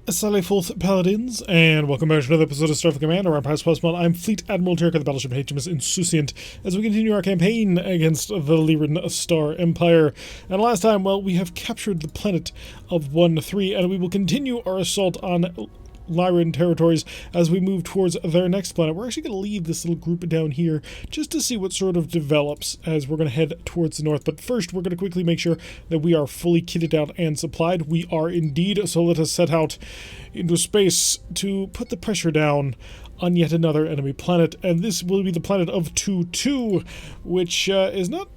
Salve Forth Paladins, and welcome back to another episode of Starfleet Command, Orion Pirates Plus. I'm Fleet Admiral Turk of the battleship HMS Insouciant, as we continue our campaign against the Lyran Star Empire. And last time, well, we have captured the planet of 1-3, and we will continue our assault on Lyran territories as we move towards their next planet. We're actually going to leave this little group down here just to see what sort of develops as we're going to head towards the north. But first, we're going to quickly make sure that we are fully kitted out and supplied. We are indeed, so let us set out into space to put the pressure down on yet another enemy planet. And this will be the planet of 2-2, which is not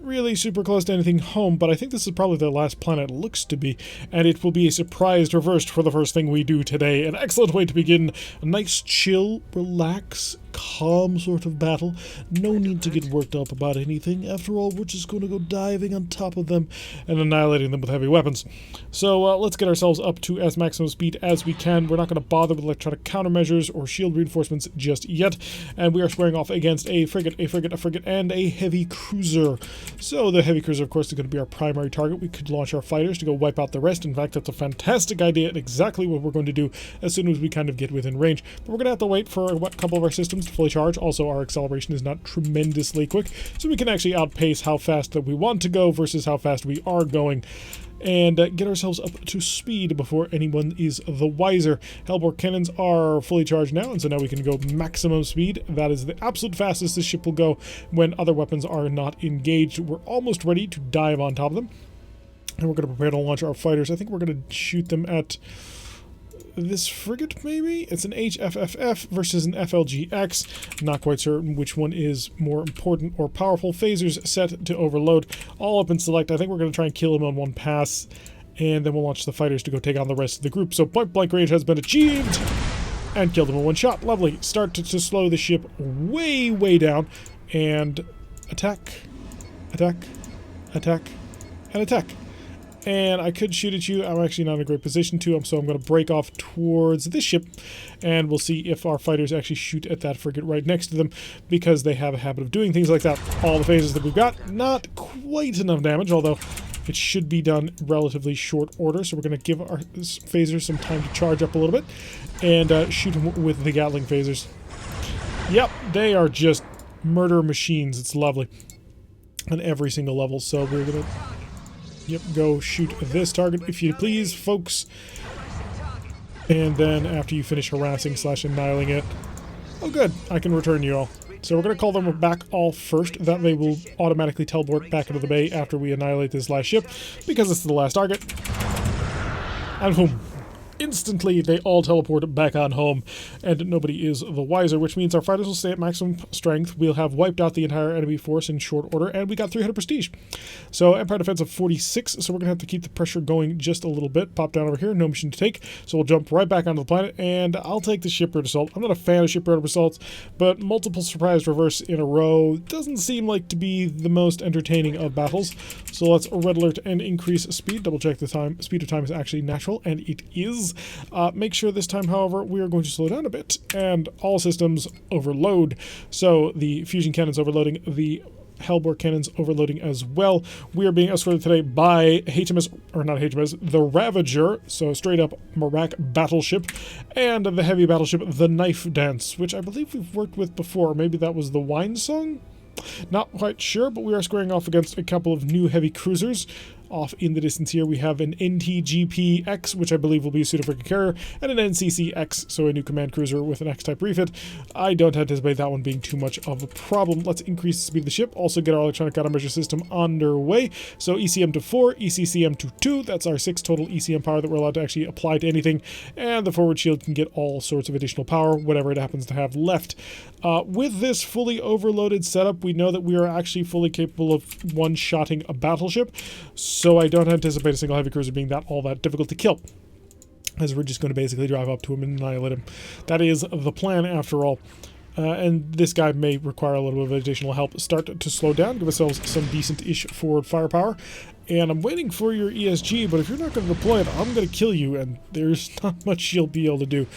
really super close to anything home, but I think this is probably the last planet it looks to be, and it will be a surprise reversed for the first thing we do today. An excellent way to begin. A nice, chill, relax, calm sort of battle. No need to get worked up about anything. After all, we're just going to go diving on top of them and annihilating them with heavy weapons. So let's get ourselves up to as maximum speed as we can. We're not going to bother with electronic countermeasures or shield reinforcements just yet, and we are squaring off against a frigate, and a heavy cruiser. So the heavy cruiser, of course, is going to be our primary target. We could launch our fighters to go wipe out the rest. In fact, that's a fantastic idea and exactly what we're going to do as soon as we kind of get within range. But we're going to have to wait for a couple of our systems to fully charge. Also, our acceleration is not tremendously quick, so we can actually outpace how fast that we want to go versus how fast we are going, and get ourselves up to speed before anyone is the wiser. Hellbore cannons are fully charged now, and so now we can go maximum speed. That is the absolute fastest this ship will go when other weapons are not engaged. We're almost ready to dive on top of them, and we're going to prepare to launch our fighters. I think we're going to shoot them at this frigate, maybe? It's an HFFF versus an FLGX. Not quite certain which one is more important or powerful. Phasers set to overload. All up and select. I think we're going to try and kill him on one pass, and then we'll launch the fighters to go take on the rest of the group. So point blank range has been achieved, and killed him in one shot. Lovely. Start to slow the ship way, way down, and attack, attack, attack, and attack. And I could shoot at you. I'm actually not in a great position to, so I'm going to break off towards this ship, and we'll see if our fighters actually shoot at that frigate right next to them, because they have a habit of doing things like that. All the phases that we've got, not quite enough damage, although it should be done relatively short order, so we're going to give our phasers some time to charge up a little bit, and shoot them with the Gatling phasers. Yep, they are just murder machines. It's lovely on every single level, so we're going to... Yep, go shoot this target, if you please, folks. And then after you finish harassing / annihilating it... Oh good, I can return you all. So we're going to call them back all first. That way we'll automatically teleport back into the bay after we annihilate this last ship, because it's the last target. And boom. Instantly, they all teleport back on home, and nobody is the wiser, which means our fighters will stay at maximum strength. We'll have wiped out the entire enemy force in short order, and we got 300 prestige. So Empire Defense of 46, so we're going to have to keep the pressure going just a little bit. Pop down over here, no mission to take, so we'll jump right back onto the planet, and I'll take the shipyard assault. I'm not a fan of shipyard assaults, but multiple surprise reverse in a row doesn't seem like to be the most entertaining of battles. So let's red alert and increase speed. Double check the time. Speed of time is actually natural, and it is. Make sure this time, however, we are going to slow down a bit, and all systems overload. So the fusion cannons overloading, the Hellbore cannons overloading as well. We are being escorted today by HMS, or not HMS, the Ravager, so straight up Marak battleship, and the heavy battleship, the Knife Dance, which I believe we've worked with before. Maybe that was the Wine Song? Not quite sure, but we are squaring off against a couple of new heavy cruisers. Off in the distance here, we have an NTGP-X, which I believe will be a pseudo-frigate carrier, and an NCC-X, so a new command cruiser with an X-type refit. I don't anticipate that one being too much of a problem. Let's increase the speed of the ship, also get our electronic countermeasure system underway. So ECM to 4, ECCM to 2, that's our 6 total ECM power that we're allowed to actually apply to anything, and the forward shield can get all sorts of additional power, whatever it happens to have left. With this fully overloaded setup, we know that we are actually fully capable of one-shotting a battleship, so I don't anticipate a single heavy cruiser being all that difficult to kill, as we're just going to basically drive up to him and annihilate him. That is the plan, after all. And this guy may require a little bit of additional help. Start to slow down, give ourselves some decent-ish forward firepower. And I'm waiting for your ESG, but if you're not going to deploy it, I'm going to kill you, and there's not much you'll be able to do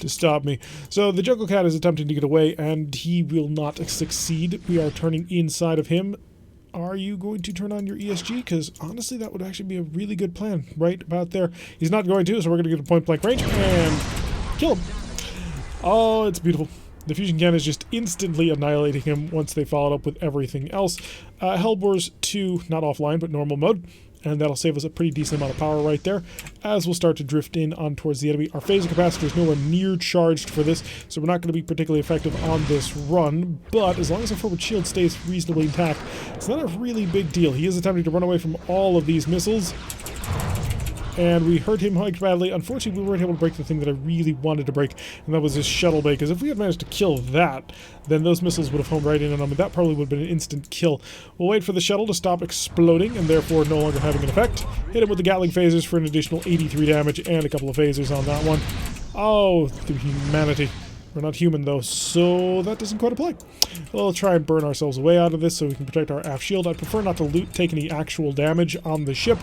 to stop me. So the Jungle Cat is attempting to get away, and he will not succeed. We are turning inside of him. are you going to turn on your ESG? Because honestly, that would actually be a really good plan right about there. He's not going to, so we're going to get a point-blank range and kill him. Oh, it's beautiful. The fusion cannon is just instantly annihilating him once they followed up with everything else. Hellbore's 2, not offline, but normal mode. And that'll save us a pretty decent amount of power right there, as we'll start to drift in on towards the enemy. Our phaser capacitor is nowhere near charged for this, so we're not going to be particularly effective on this run, but as long as our forward shield stays reasonably intact, it's not a really big deal. He is attempting to run away from all of these missiles, and we hurt him quite badly. Unfortunately, we weren't able to break the thing that I really wanted to break, and that was his shuttle bay, because if we had managed to kill that, then those missiles would have homed right in on him, and that probably would have been an instant kill. We'll wait for the shuttle to stop exploding, and therefore no longer having an effect. Hit him with the Gatling phasers for an additional 83 damage, and a couple of phasers on that one. Oh, the humanity. We're not human, though, so that doesn't quite apply. We'll try and burn ourselves away out of this so we can protect our aft shield. I prefer not to take any actual damage on the ship,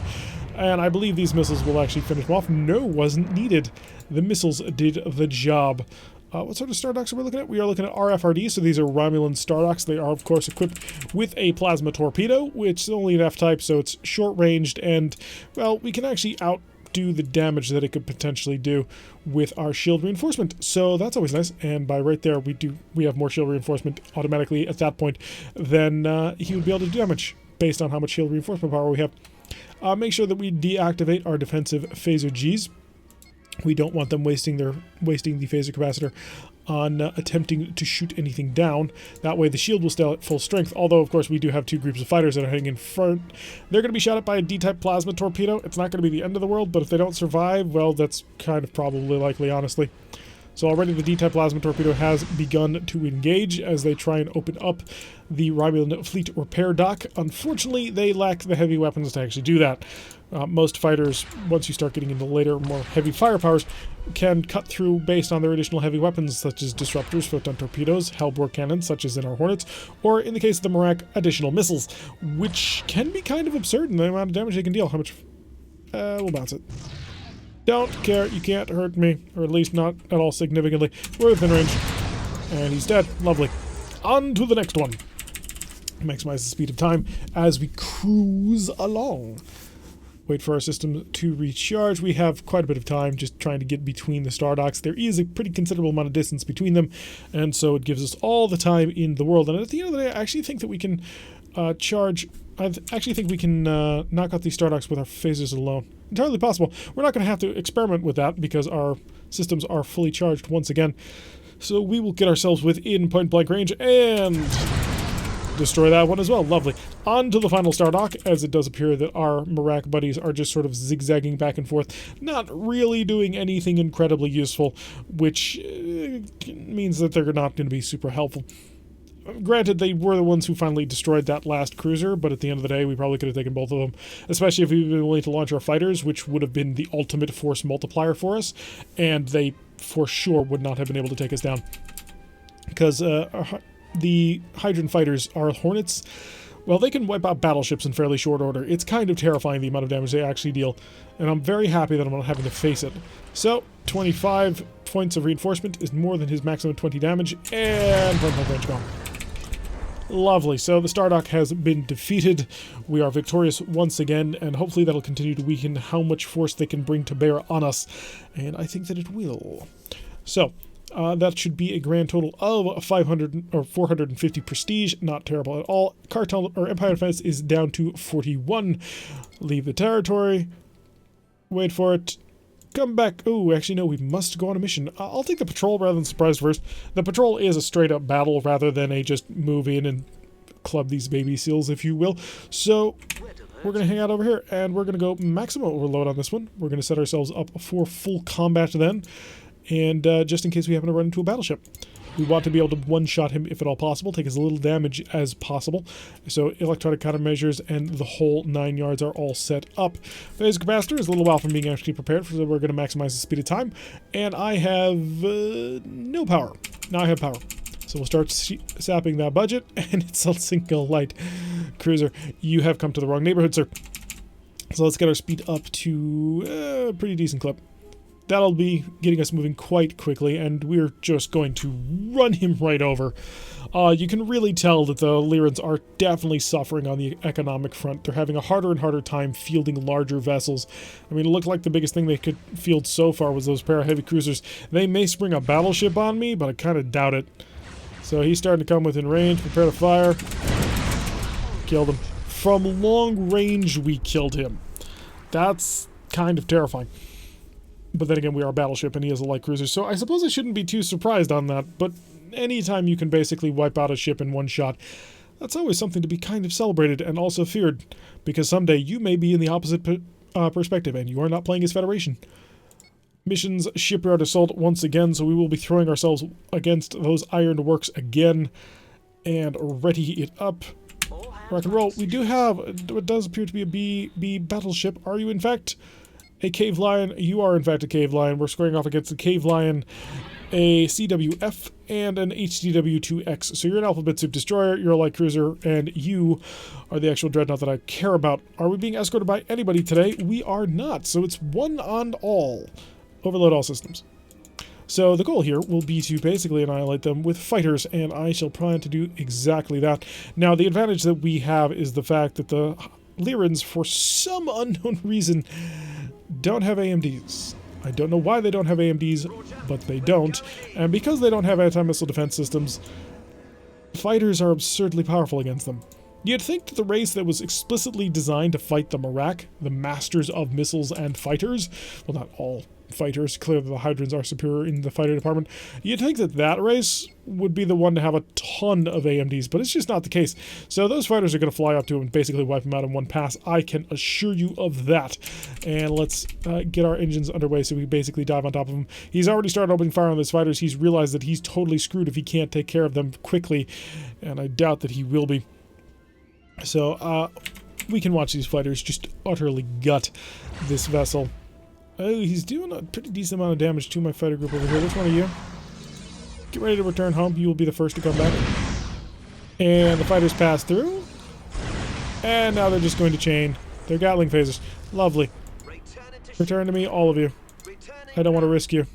and I believe these missiles will actually finish them off. No, wasn't needed. The missiles did the job. What sort of Stardocks are we looking at? We are looking at RFRD, so these are Romulan Stardocks. They are, of course, equipped with a plasma torpedo, which is only an F-type, so it's short-ranged, and, well, we can actually outdo the damage that it could potentially do with our shield reinforcement. So that's always nice, and by right there, we have more shield reinforcement automatically at that point than he would be able to do damage, based on how much shield reinforcement power we have. Make sure that we deactivate our defensive phaser Gs. We don't want them wasting the phaser capacitor on attempting to shoot anything down. That way the shield will stay at full strength, although of course we do have two groups of fighters that are heading in front. They're going to be shot at by a D-type plasma torpedo. It's not going to be the end of the world, but if they don't survive, well, that's kind of probably likely, honestly. So already the D-type plasma torpedo has begun to engage as they try and open up the Romulan fleet repair dock. Unfortunately, they lack the heavy weapons to actually do that. Most fighters, once you start getting into later, more heavy firepowers, can cut through based on their additional heavy weapons, such as disruptors, photon torpedoes, Hellbore cannons, such as in our Hornets, or in the case of the Marak, additional missiles, which can be kind of absurd in the amount of damage they can deal. How much? We'll bounce it. Don't care, you can't hurt me, or at least not at all significantly. We're within range. And he's dead. Lovely. On to the next one. Maximize the speed of time as we cruise along. Wait for our system to recharge. We have quite a bit of time just trying to get between the star docks. There is a pretty considerable amount of distance between them, and so it gives us all the time in the world. And at the end of the day, I actually think that we can knock out these star docks with our phasers alone. Entirely possible. We're not going to have to experiment with that because our systems are fully charged once again. So we will get ourselves within point-blank range and destroy that one as well. Lovely. On to the final star dock, as it does appear that our Marak buddies are just sort of zigzagging back and forth, not really doing anything incredibly useful, which means that they're not going to be super helpful. Granted, they were the ones who finally destroyed that last cruiser, but at the end of the day, we probably could have taken both of them, especially if we'd been willing to launch our fighters, which would have been the ultimate force multiplier for us, and they for sure would not have been able to take us down. Because the Hydran fighters, our Hornets, well, they can wipe out battleships in fairly short order. It's kind of terrifying the amount of damage they actually deal, and I'm very happy that I'm not having to face it. So, 25 points of reinforcement is more than his maximum 20 damage, and point-blank range gone. Lovely. So the Stardock has been defeated. We are victorious once again, and hopefully that'll continue to weaken how much force they can bring to bear on us. And I think that it will. So that should be a grand total of 500 or 450 prestige. Not terrible at all. Cartel or Empire Defense is down to 41. Leave the territory. Wait for it. Come back. Oh, actually, no, we must go on a mission. I'll take the patrol rather than surprise first. The patrol is a straight-up battle rather than a just move in and club these baby seals, if you will. So we're going to hang out over here, and we're going to go maximum overload on this one. We're going to set ourselves up for full combat then, and just in case we happen to run into a battleship. We want to be able to one-shot him if at all possible, take as little damage as possible. So electronic countermeasures and the whole 9 yards are all set up. Phaser capacitor is a little while from being actually prepared, so we're going to maximize the speed of time. And I have no power. Now I have power. So we'll start sapping that budget, and it's a single light cruiser. You have come to the wrong neighborhood, sir. So let's get our speed up to a pretty decent clip. That'll be getting us moving quite quickly, and we're just going to run him right over. You can really tell that the Lyrans are definitely suffering on the economic front. They're having a harder and harder time fielding larger vessels. I mean, it looked like the biggest thing they could field so far was those pair of heavy cruisers. They may spring a battleship on me, but I kind of doubt it. So he's starting to come within range. Prepare to fire. Killed him. From long range, we killed him. That's kind of terrifying. But then again, we are a battleship and he is a light cruiser, so I suppose I shouldn't be too surprised on that. But anytime you can basically wipe out a ship in one shot, that's always something to be kind of celebrated and also feared, because someday you may be in the opposite perspective and you are not playing as Federation. Missions Shipyard Assault once again, so we will be throwing ourselves against those iron works again and ready it up. Rock and roll. We do have what does appear to be a B battleship. Are you in fact a Cave Lion? You are in fact a Cave Lion. We're squaring off against a Cave Lion, a CWF, and an HDW-2X. So you're an Alphabet Soup Destroyer, you're a light cruiser, and you are the actual dreadnought that I care about. Are we being escorted by anybody today? We are not, so it's one on all. Overload all systems. So the goal here will be to basically annihilate them with fighters, and I shall plan to do exactly that. Now, the advantage that we have is the fact that the Lyrans, for some unknown reason, don't have AMDs. I don't know why they don't have AMDs, but they don't. And because they don't have anti-missile defense systems, fighters are absurdly powerful against them. You'd think that the race that was explicitly designed to fight the Marak, the masters of missiles and fighters, well, not all fighters, clearly the Hydrons are superior in the fighter department, you'd think that that race would be the one to have a ton of AMDs, but it's just not the case. So those fighters are going to fly up to him and basically wipe him out in one pass. I can assure you of that. And let's get our engines underway so we basically dive on top of him. He's already started opening fire on those fighters. He's realized that he's totally screwed if he can't take care of them quickly, and I doubt that he will be. So we can watch these fighters just utterly gut this vessel. Oh, he's doing a pretty decent amount of damage to my fighter group over here. Which one are you? Get ready to return home. You will be the first to come back. And the fighters pass through. And now they're just going to chain their Gatling phasers. Lovely. Return to me, all of you. I don't want to risk you.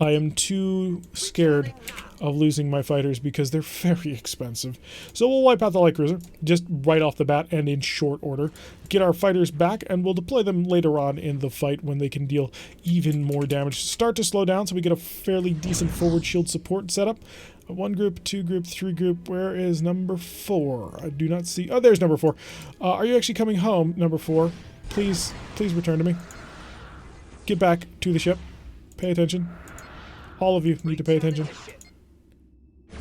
I am too scared of losing my fighters because they're very expensive. So we'll wipe out the light cruiser, just right off the bat and in short order. Get our fighters back, and we'll deploy them later on in the fight when they can deal even more damage. Start to slow down so we get a fairly decent forward shield support setup. 1 group, 2 group, 3 group. Where is number 4? I do not see... Oh, there's number 4. Are you actually coming home, number 4? Please return to me. Get back to the ship. Pay attention. All of you need to pay attention.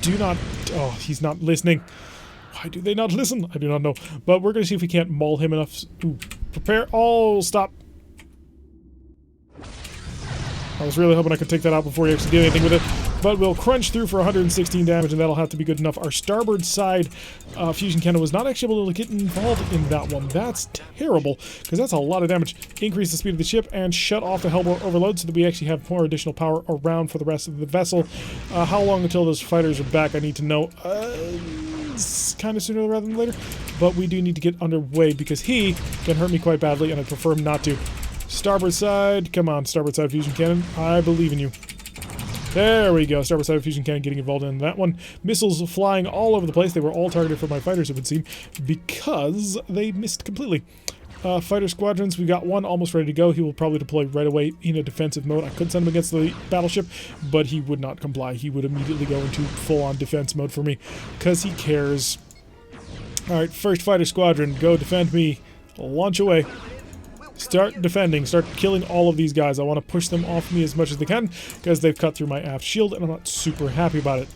Do not... Oh, he's not listening. Why do they not listen? I do not know. But we're going to see if we can't maul him enough. Ooh, prepare. Oh, stop. I was really hoping I could take that out before he actually did anything with it. But we'll crunch through for 116 damage, and that'll have to be good enough. Our starboard side fusion cannon was not actually able to get involved in that one. That's terrible, because that's a lot of damage. Increase the speed of the ship and shut off the Hellboat overload so that we actually have more additional power around for the rest of the vessel. How long until those fighters are back, I need to know. Kind of sooner rather than later. But we do need to get underway, because he can hurt me quite badly, and I prefer him not to. Starboard side. Come on, starboard side fusion cannon. I believe in you. There we go. Starboard side fusion cannon getting involved in that one. Missiles flying all over the place. They were all targeted for my fighters, it would seem, because they missed completely. Fighter squadrons, we got one almost ready to go. He will probably deploy right away in a defensive mode. I could send him against the battleship, but he would not comply. He would immediately go into full-on defense mode for me, because he cares. Alright, first fighter squadron, go defend me. Launch away. Start defending. Start killing all of these guys. I want to push them off me as much as they can, because they've cut through my aft shield, and I'm not super happy about it.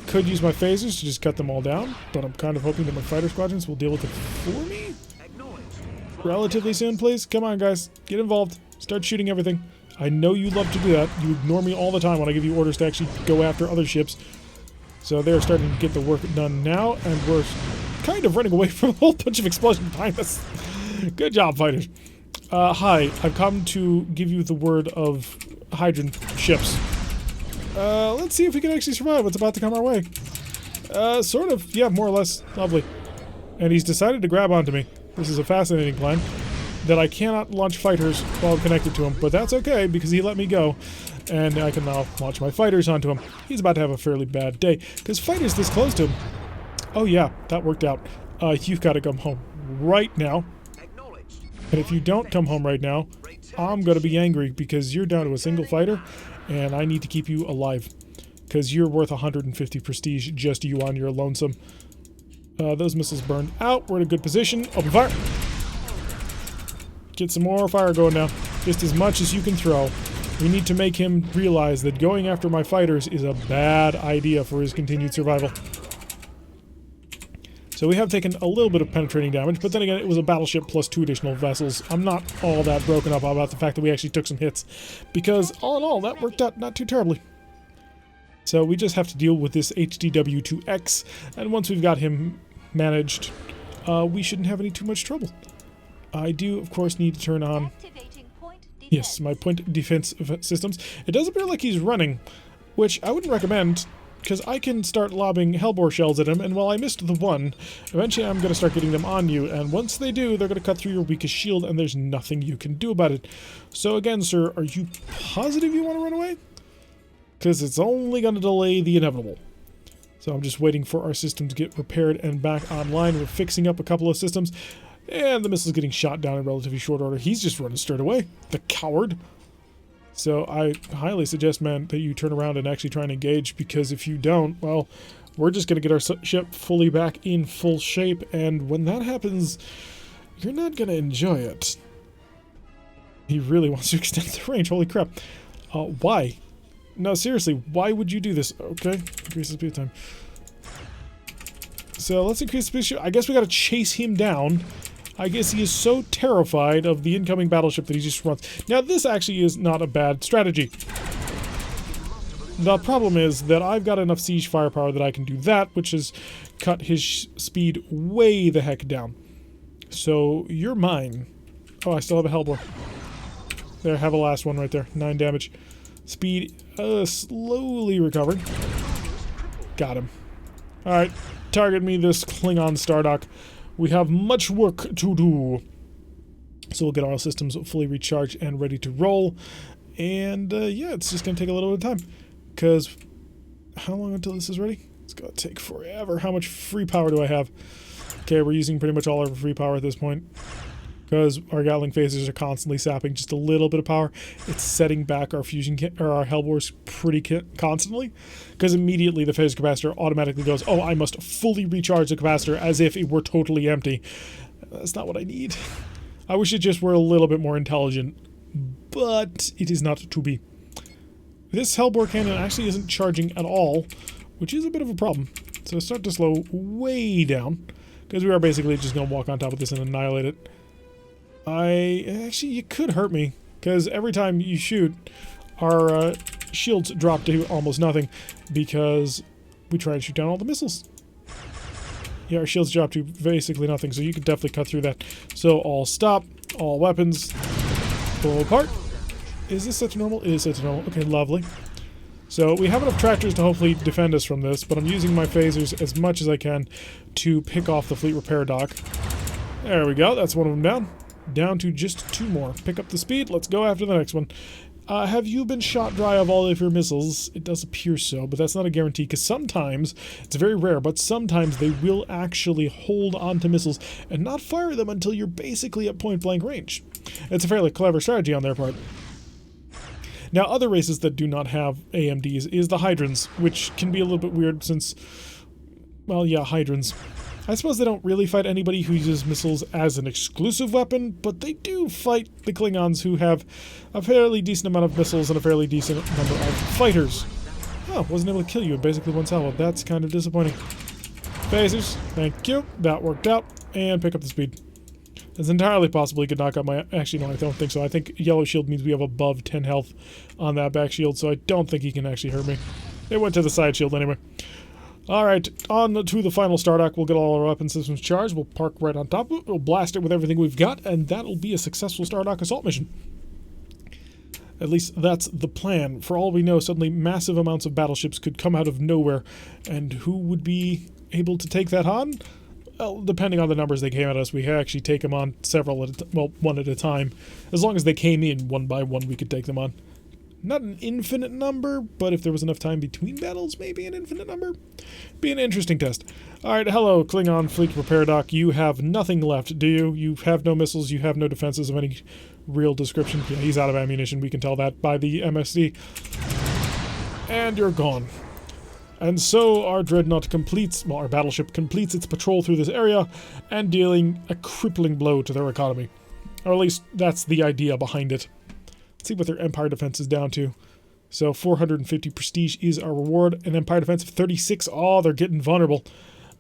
Could use my phasers to just cut them all down, but I'm kind of hoping that my fighter squadrons will deal with it for me relatively soon, please. Come on, guys. Get involved. Start shooting everything. I know you love to do that. You ignore me all the time when I give you orders to actually go after other ships. So they're starting to get the work done now, and we're kind of running away from a whole bunch of explosions behind us. Good job, fighters. Hi, I've come to give you the word of Hydron ships. Let's see if we can actually survive what's about to come our way. Sort of. Yeah, more or less. Lovely. And he's decided to grab onto me. This is a fascinating plan. that I cannot launch fighters while connected to him, but that's okay because he let me go, and I can now launch my fighters onto him. He's about to have a fairly bad day because fighters this close to him. Oh yeah, that worked out. You've got to come home right now, and if you don't come home right now, I'm gonna be angry because you're down to a single fighter, and I need to keep you alive because you're worth 150 prestige, just you on your lonesome. Those missiles burned out. We're in a good position. Open fire. Get some more fire going now. Just as much as you can throw. We need to make him realize that going after my fighters is a bad idea for his continued survival. So we have taken a little bit of penetrating damage, but then again, it was a battleship plus 2 additional vessels. I'm not all that broken up about the fact that we actually took some hits, because all in all, that worked out not too terribly. So we just have to deal with this HDW2X, and once we've got him managed, we shouldn't have too much trouble. I do, of course, need to turn on, yes, my point defense systems. It does appear like he's running, which I wouldn't recommend, because I can start lobbing hellbore shells at him, and while I missed the one, eventually I'm going to start getting them on you, and once they do, they're going to cut through your weakest shield, and there's nothing you can do about it. So again, sir, are you positive you want to run away? Because it's only going to delay the inevitable. So I'm just waiting for our system to get repaired and back online. We're fixing up a couple of systems, and the missile's getting shot down in relatively short order. He's just running straight away. The coward. So I highly suggest, man, that you turn around and actually try and engage, because if you don't, well, we're just going to get our ship fully back in full shape, and when that happens, you're not going to enjoy it. He really wants to extend the range. Holy crap. Why? No, seriously, why would you do this? Okay, increase the speed time. So let's increase the speed. I guess we got to chase him down. I guess he is so terrified of the incoming battleship that he just runs. Now, this actually is not a bad strategy. The problem is that I've got enough siege firepower that I can do that, which has cut his speed way the heck down. So, you're mine. Oh, I still have a hellbore. There, have a last one right there. 9 damage. Speed slowly recovered. Got him. Alright, target me this Klingon Stardock. We have much work to do. So we'll get our systems fully recharged and ready to roll. And yeah, it's just going to take a little bit of time. Because how long until this is ready? It's going to take forever. How much free power do I have? Okay, we're using pretty much all our free power at this point, because our Gatling phasers are constantly sapping just a little bit of power. It's setting back our fusion or our hellbores pretty constantly, because immediately the phaser capacitor automatically goes, oh, I must fully recharge the capacitor as if it were totally empty. That's not what I need. I wish it just were a little bit more intelligent, but it is not to be. This hellbore cannon actually isn't charging at all, which is a bit of a problem. So start to slow way down, because we are basically just going to walk on top of this and annihilate it. Actually, you could hurt me, because every time you shoot, our shields drop to almost nothing, because we try and shoot down all the missiles. Yeah, our shields drop to basically nothing, so you could definitely cut through that. So, all stop, all weapons, pull apart. Is this set to normal? It is set to normal. Okay, lovely. So, we have enough tractors to hopefully defend us from this, but I'm using my phasers as much as I can to pick off the fleet repair dock. There we go, that's one of them down. Down to just 2 more. Pick up the speed. Let's go after the next one. Have you been shot dry of all of your missiles? It does appear so, but that's not a guarantee, because sometimes, it's very rare, but sometimes they will actually hold onto missiles and not fire them until you're basically at point-blank range. It's a fairly clever strategy on their part. Now, other races that do not have AMDs is the Hydrons, which can be a little bit weird since, well, yeah, Hydrons. I suppose they don't really fight anybody who uses missiles as an exclusive weapon, but they do fight the Klingons who have a fairly decent amount of missiles and a fairly decent number of fighters. Oh, wasn't able to kill you in basically one salvo. That's kind of disappointing. Phasers, thank you. That worked out. And pick up the speed. It's entirely possible he could knock out my... Actually, no, I don't think so. I think yellow shield means we have above 10 health on that back shield, so I don't think he can actually hurt me. It went to the side shield anyway. Alright, on to the final Stardock. We'll get all our weapon systems charged. We'll park right on top of it. We'll blast it with everything we've got, and that'll be a successful Stardock assault mission. At least that's the plan. For all we know, suddenly massive amounts of battleships could come out of nowhere, and who would be able to take that on? well, depending on the numbers they came at us, we could actually take them on one at a time. As long as they came in one by one, we could take them on. Not an infinite number, but if there was enough time between battles, maybe an infinite number. Be an interesting test. Alright, hello, Klingon Fleet Repair Dock. You have nothing left, do you? You have no missiles, you have no defenses of any real description. Yeah, he's out of ammunition, we can tell that by the MSD. And you're gone. And so our dreadnought completes, well, our battleship completes its patrol through this area and dealing a crippling blow to their economy. Or at least that's the idea behind it. Let's see what their Empire defense is down to. So 450 prestige is our reward. An Empire defense of 36. Oh, they're getting vulnerable.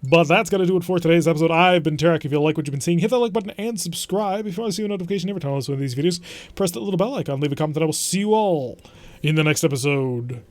But that's going to do it for today's episode. I've been Tarek. If you like what you've been seeing, hit that like button and subscribe. If you want to see a notification every time I post one of these videos, press that little bell icon, leave a comment, and I will see you all in the next episode.